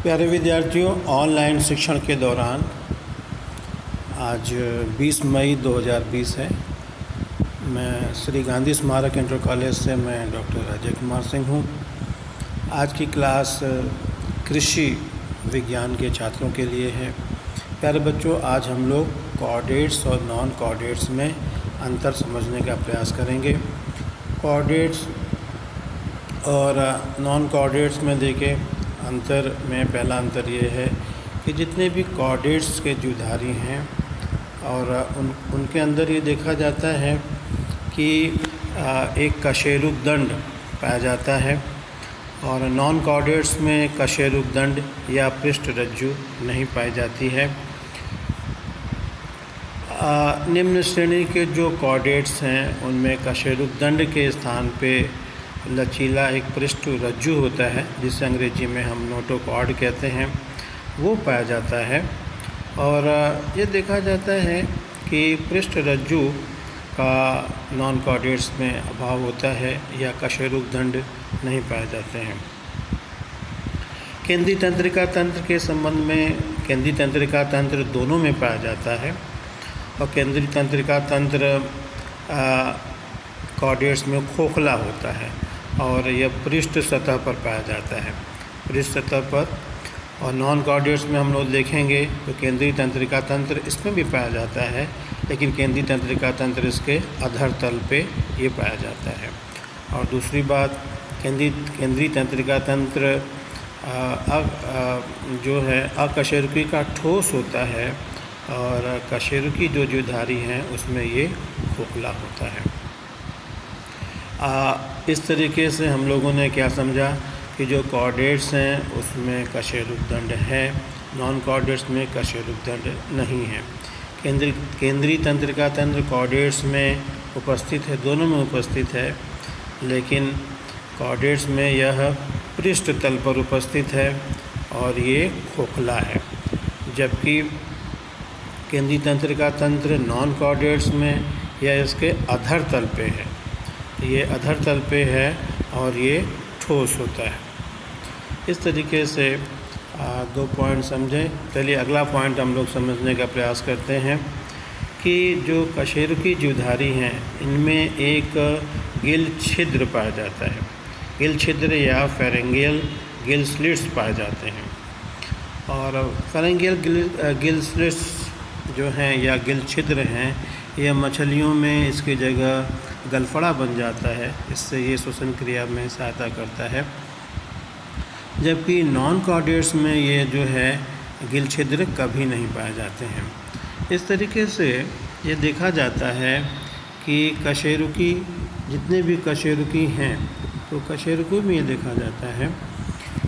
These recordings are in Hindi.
प्यारे विद्यार्थियों, ऑनलाइन शिक्षण के दौरान आज 20 मई 2020 है। मैं श्री गांधी स्मारक इंटर कॉलेज से मैं डॉक्टर अजय कुमार सिंह हूँ। आज की क्लास कृषि विज्ञान के छात्रों के लिए है। प्यारे बच्चों, आज हम लोग कोऑर्डिनेट्स और नॉन कोऑर्डिनेट्स में अंतर समझने का प्रयास करेंगे। कोऑर्डिनेट्स और नॉन कोऑर्डिनेट्स में देखें अंतर में पहला अंतर ये है कि जितने भी कोऑर्डिनेट्स के द्विधारी हैं और उनके अंदर ये देखा जाता है कि एक कशेरुक दंड पाया जाता है और नॉन कोऑर्डिनेट्स में कशेरुक दंड या पृष्ठ रज्जु नहीं पाई जाती है। निम्न श्रेणी के जो कोऑर्डिनेट्स हैं उनमें कशेरुक दंड के स्थान पे लचीला एक पृष्ठ रज्जु होता है, जिसे अंग्रेजी में हम नोटोकॉर्ड कहते हैं, वो पाया जाता है। और ये देखा जाता है कि पृष्ठ रज्जु का नॉन कोऑर्डिनेट्स में अभाव होता है या कशेरुक दंड नहीं पाए जाते हैं। केंद्रीय तंत्रिका तंत्र के संबंध में केंद्रीय तंत्रिका तंत्र दोनों में पाया जाता है और केंद्रीय तंत्रिका तंत्र कोऑर्डिनेट्स में खोखला होता है और यह पृष्ठ सतह पर पाया जाता है, पृष्ठ सतह पर। और नॉन कोऑर्डिनेट्स में हम लोग देखेंगे तो केंद्रीय तंत्रिका तंत्र इसमें भी पाया जाता है, लेकिन केंद्रीय तंत्रिका तंत्र इसके अधर तल पे ये पाया जाता है। और दूसरी बात, केंद्रीय तंत्रिका तंत्र जो है अकशेरुकी का ठोस होता है और कशेरुकी जो द्विधारी हैं उसमें ये खोखला होता है। इस तरीके से हम लोगों ने क्या समझा कि जो कोऑर्डिनेट्स हैं उसमें कशेरुक दंड है, नॉन कोऑर्डिनेट्स में कशेरुक दंड नहीं है। केंद्रीय तंत्रिका तंत्र कोऑर्डिनेट्स में उपस्थित है, दोनों में उपस्थित है, लेकिन कोऑर्डिनेट्स में यह पृष्ठ तल पर उपस्थित है और ये खोखला है, जबकि केंद्रीय तंत्रिका तंत्र नॉन कोऑर्डिनेट्स में यह इसके अधर तल पे है, ये अधर तल पे है और ये ठोस होता है। इस तरीके से दो पॉइंट समझें। चलिए अगला पॉइंट हम लोग समझने का प्रयास करते हैं कि जो कशेरुकी द्विधारी हैं इनमें एक गिल छिद्र पाया जाता है, गिल छिद्र या फेरेंगियल गिल स्लिट्स पाए जाते हैं। और फेरेंगियल गिल स्लिट्स जो हैं या गिल छिद्र हैं, यह मछलियों में इसकी जगह गलफड़ा बन जाता है, इससे ये श्वसन क्रिया में सहायता करता है। जबकि नॉन कोऑर्डिनेट्स में ये जो है गिल छिद्र कभी नहीं पाए जाते हैं। इस तरीके से ये देखा जाता है कि कशेरुकी जितने भी कशेरुकी हैं तो कशेरुकी में ये देखा जाता है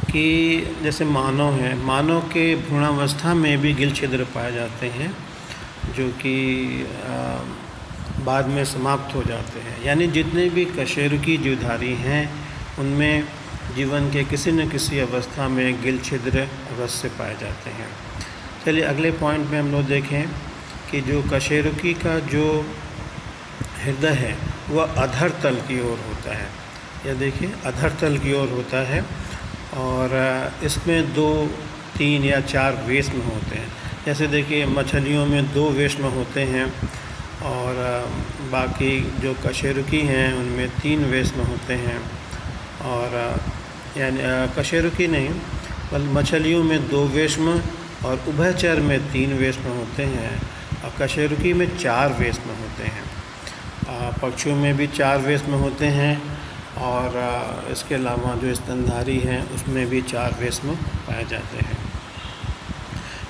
कि जैसे मानव है, मानव के भ्रूणावस्था में भी गिल छिद्र पाए जाते हैं जो कि बाद में समाप्त हो जाते हैं। यानी जितने भी कशेरुकी द्विधारी हैं उनमें जीवन के किसी न किसी अवस्था में गिल छिद्र अवश्य पाए जाते हैं। चलिए अगले पॉइंट में हम लोग देखें कि जो कशेरुकी का जो हृदय है वह अधर तल की ओर होता है। यह देखिए अधर तल की ओर होता है और इसमें 2, 3 या 4 वेश्म होते हैं। जैसे देखिए मछलियों में 2 वेश्म होते हैं और बाकी जो कशेरुकी हैं उनमें 3 वेश्म होते हैं। और यानी कशेरुकी नहीं बल्कि मछलियों में 2 वेश्म और उभयचर में 3 वेश्म होते हैं और कशेरुकी में 4 वेश्म होते हैं। पक्षियों में भी 4 वेश्म होते हैं और इसके अलावा जो स्तनधारी हैं उसमें भी 4 वेश्म पाए जाते हैं।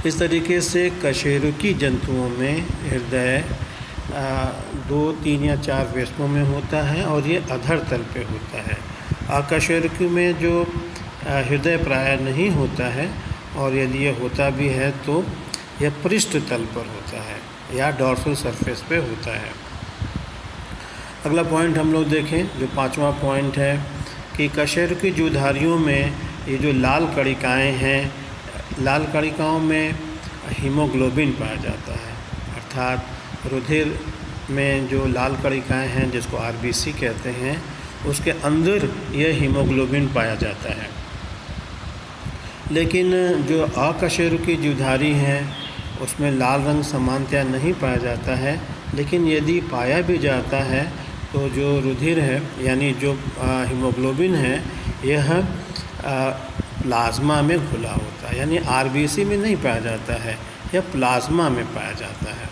इस तरीके से कशेरुकी जंतुओं में हृदय 2, 3 या 4 वेश्मों में होता है और ये अधर तल पे होता है। कशेरुकी में जो हृदय प्राय नहीं होता है और यदि ये होता भी है तो यह पृष्ठ तल पर होता है या डॉर्सल सरफेस पे होता है। अगला पॉइंट हम लोग देखें, जो 5वां पॉइंट है कि कशेरुकी द्विधारियों में ये जो लाल कणिकाएँ हैं, लाल कणिकाओं में हीमोग्लोबिन पाया जाता है, अर्थात रुधिर में जो लाल कणिकाएँ हैं जिसको आरबीसी कहते हैं उसके अंदर यह हीमोग्लोबिन पाया जाता है। लेकिन जो अकशेरुकी जीवधारी हैं उसमें लाल रंग सामान्यतया नहीं पाया जाता है, लेकिन यदि पाया भी जाता है तो जो रुधिर है यानी जो हीमोग्लोबिन है यह प्लाज्मा में घुला होता है, यानी आरबीसी में नहीं पाया जाता है, यह प्लाज्मा में पाया जाता है।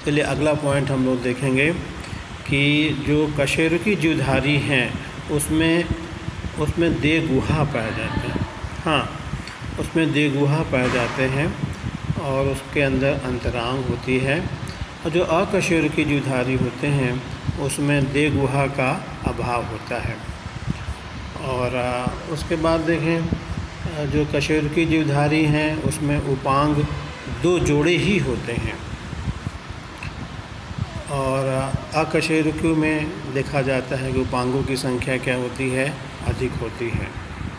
चलिए अगला पॉइंट हम लोग देखेंगे कि जो कशेरुकी जीवधारी हैं उसमें देह गुहा पाए जाते हैं। हाँ, उसमें देह गुहा पाए जाते हैं और उसके अंदर अंतरांग होती है। और जो अकशेरुकी जीवधारी होते हैं उसमें देह गुहा का अभाव होता है। और उसके बाद देखें जो कशेरुकी जीवधारी हैं उसमें उपांग 2 जोड़े ही होते हैं और अकशेरुकी में देखा जाता है कि उपांगों की संख्या क्या होती है, अधिक होती है।